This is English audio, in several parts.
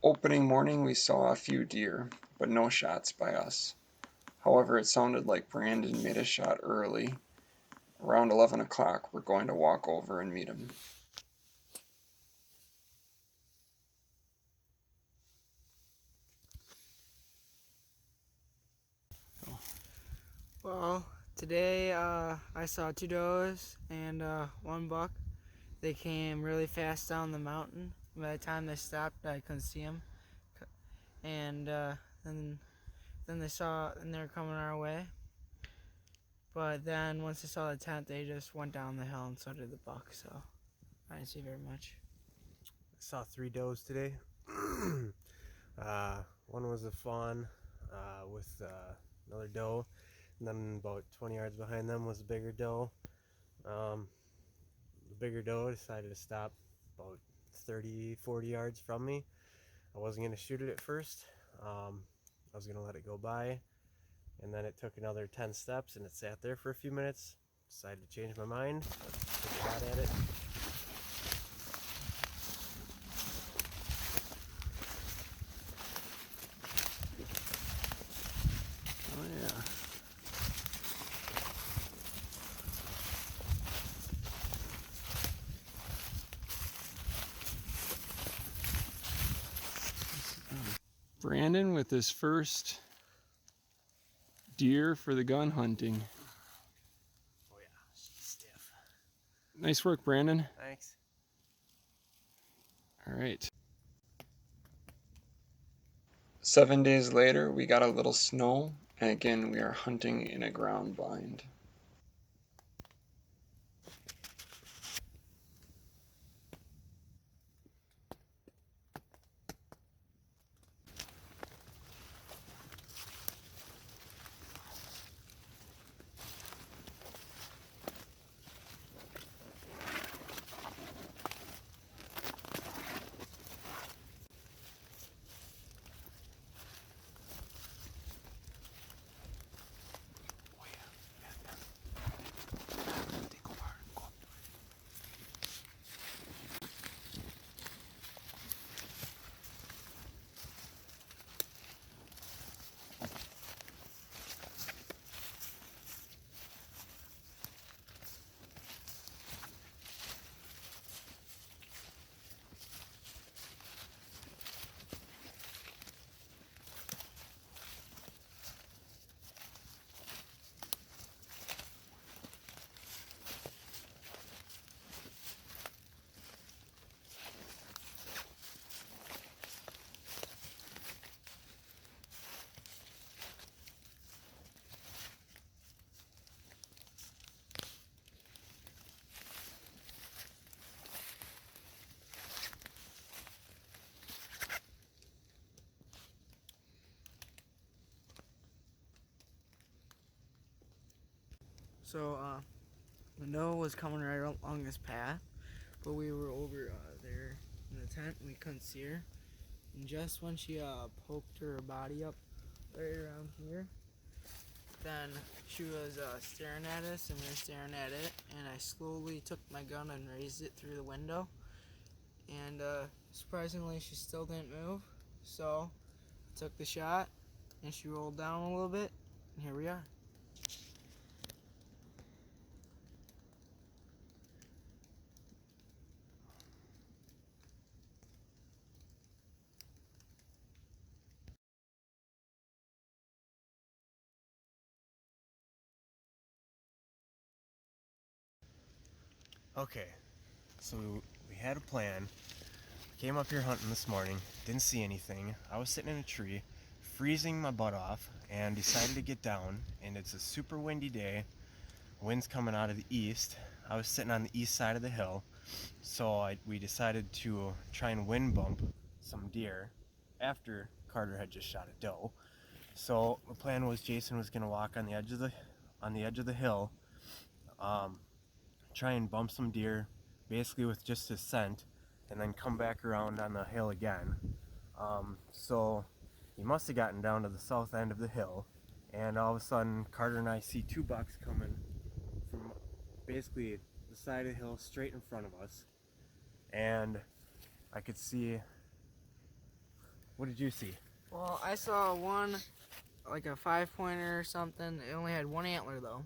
Opening morning we saw a few deer, but no shots by us. However, it sounded like Brandon made a shot early. Around 11 o'clock, we're going to walk over and meet him. Well, today I saw two does and one buck. They came really fast down the mountain. By the time they stopped, I couldn't see them. And then they were coming our way. But then once they saw the tent, they just went down the hill, and so did the buck. So I didn't see very much. I saw 3 does today. One was a fawn with another doe, and then about 20 yards behind them was a bigger doe. The bigger doe decided to stop about 30, 40 yards from me. I wasn't going to shoot it at first. I was going to let it go by, and then it took another 10 steps, and it sat there for a few minutes. Decided to change my mind, took a shot at it. Oh, yeah. Brandon with his first deer for the gun hunting. Oh yeah, she's stiff. Nice work, Brandon. Thanks. All right. 7 days later, we got a little snow, and again, we are hunting in a ground blind. So the doe was coming right along this path, but we were over there in the tent and we couldn't see her. And just when she poked her body up right around here, then she was staring at us and we were staring at it, and I slowly took my gun and raised it through the window, and surprisingly she still didn't move, so I took the shot and she rolled down a little bit, and here we are. Okay, so we had a plan. Came up here hunting this morning, didn't see anything. I was sitting in a tree, freezing my butt off, and decided to get down. And it's a super windy day. Wind's coming out of the east. I was sitting on the east side of the hill, so we decided to try and wind bump some deer after Carter had just shot a doe. So the plan was Jason was gonna walk on the edge of the hill, um, try and bump some deer, basically with just his scent, and then come back around on the hill again. So he must have gotten down to the south end of the hill, and all of a sudden Carter and I see two bucks coming from basically the side of the hill straight in front of us, and I could see What did you see? Well, I saw one, like a 5-pointer or something. It only had one antler though.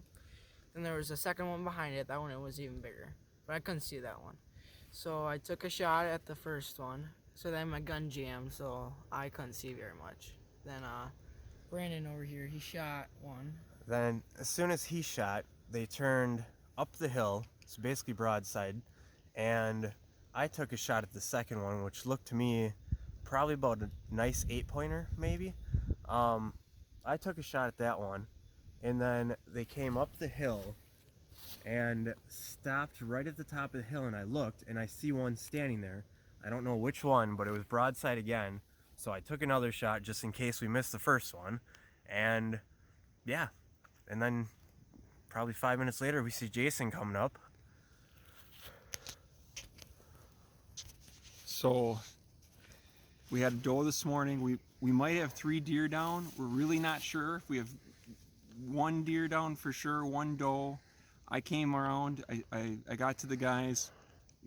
Then there was a second one behind it. That one it was even bigger, but I couldn't see that one. So I took a shot at the first one. So then my gun jammed, so I couldn't see very much. Then Brandon over here, he shot one. Then as soon as he shot, they turned up the hill, so basically broadside, and I took a shot at the second one, which looked to me probably about a nice 8-pointer maybe. I took a shot at that one, and then they came up the hill and stopped right at the top of the hill, and I looked and I see one standing there. I don't know which one, but it was broadside again, so I took another shot just in case we missed the first one. And yeah, and then probably 5 minutes later we see Jason coming up. So we had a doe this morning. We might have 3 deer down. We're really not sure if we have 1 deer down for sure, 1 doe. I came around, I got to the guys.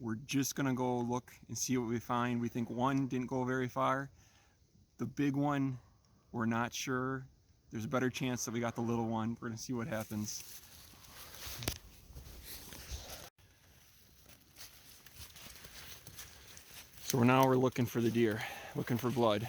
We're just gonna go look and see what we find. We think 1 didn't go very far. The big one, we're not sure. There's a better chance that we got the little one. We're gonna see what happens. So now we're looking for the deer, looking for blood.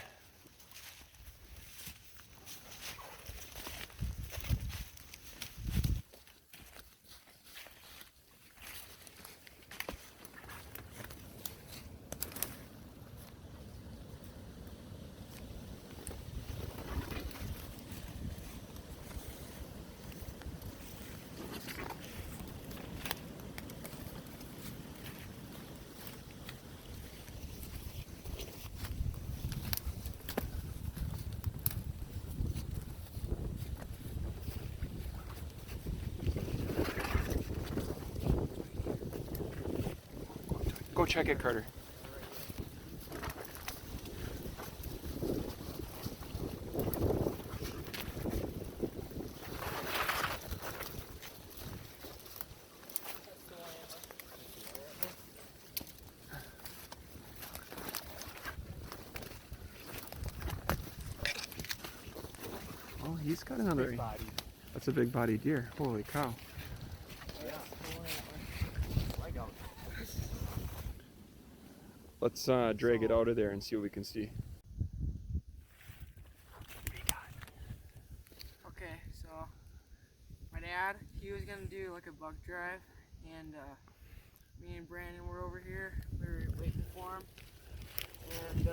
Go check it, Carter. Oh, he's got another. Big body. That's a big body deer. Holy cow. Let's drag it out of there and see what we can see. Okay, so my dad, he was gonna do like a buck drive, and me and Brandon were over here. We were waiting for him, and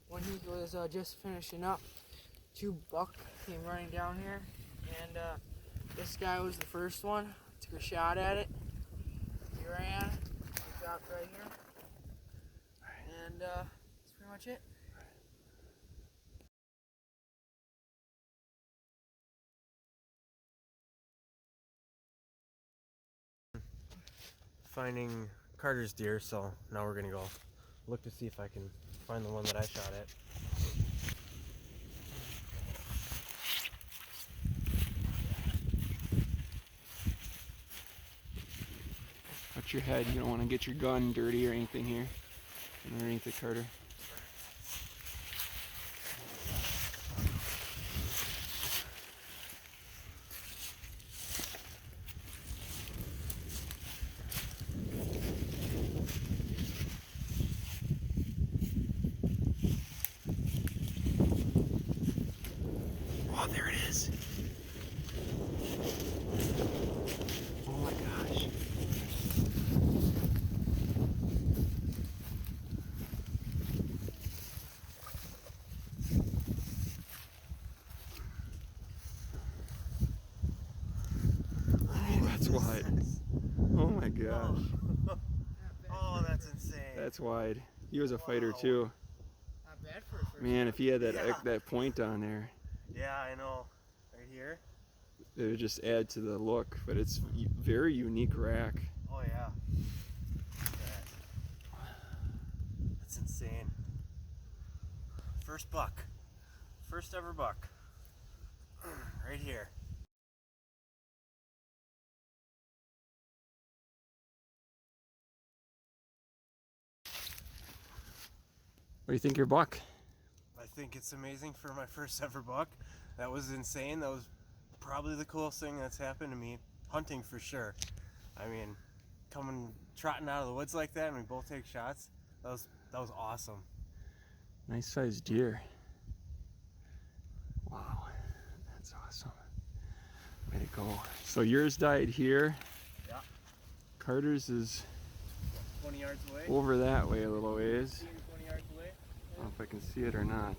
when he was just finishing up, 2 buck came running down here, and this guy was the first one. Took a shot at it. He ran. He dropped right here, and that's pretty much it. Finding Carter's deer, so now we're gonna go look to see if I can find the one that I shot at. Watch your head. You don't want to get your gun dirty or anything here. Underneath it, Carter. Oh, there it is. Oh my gosh. Oh, that's wide. Oh my gosh. Oh, that's insane. That's wide. He was a fighter too. Not bad for a first. Man, if he had that Yeah. that point on there, Yeah, I know. Right here? it would just add to the look. But it's very unique rack. Oh, yeah. That's insane. First buck. First ever buck. Right here. What do you think your buck? I think it's amazing for my first ever buck. That was insane. That was probably the coolest thing that's happened to me hunting for sure. I mean, coming trotting out of the woods like that and we both take shots. That was awesome. Nice sized deer. Wow, that's awesome. Way to go. So yours died here. Yeah. Carter's is 20 yards away. over that way a little ways. 20 yards away. I don't know if I can see it or not.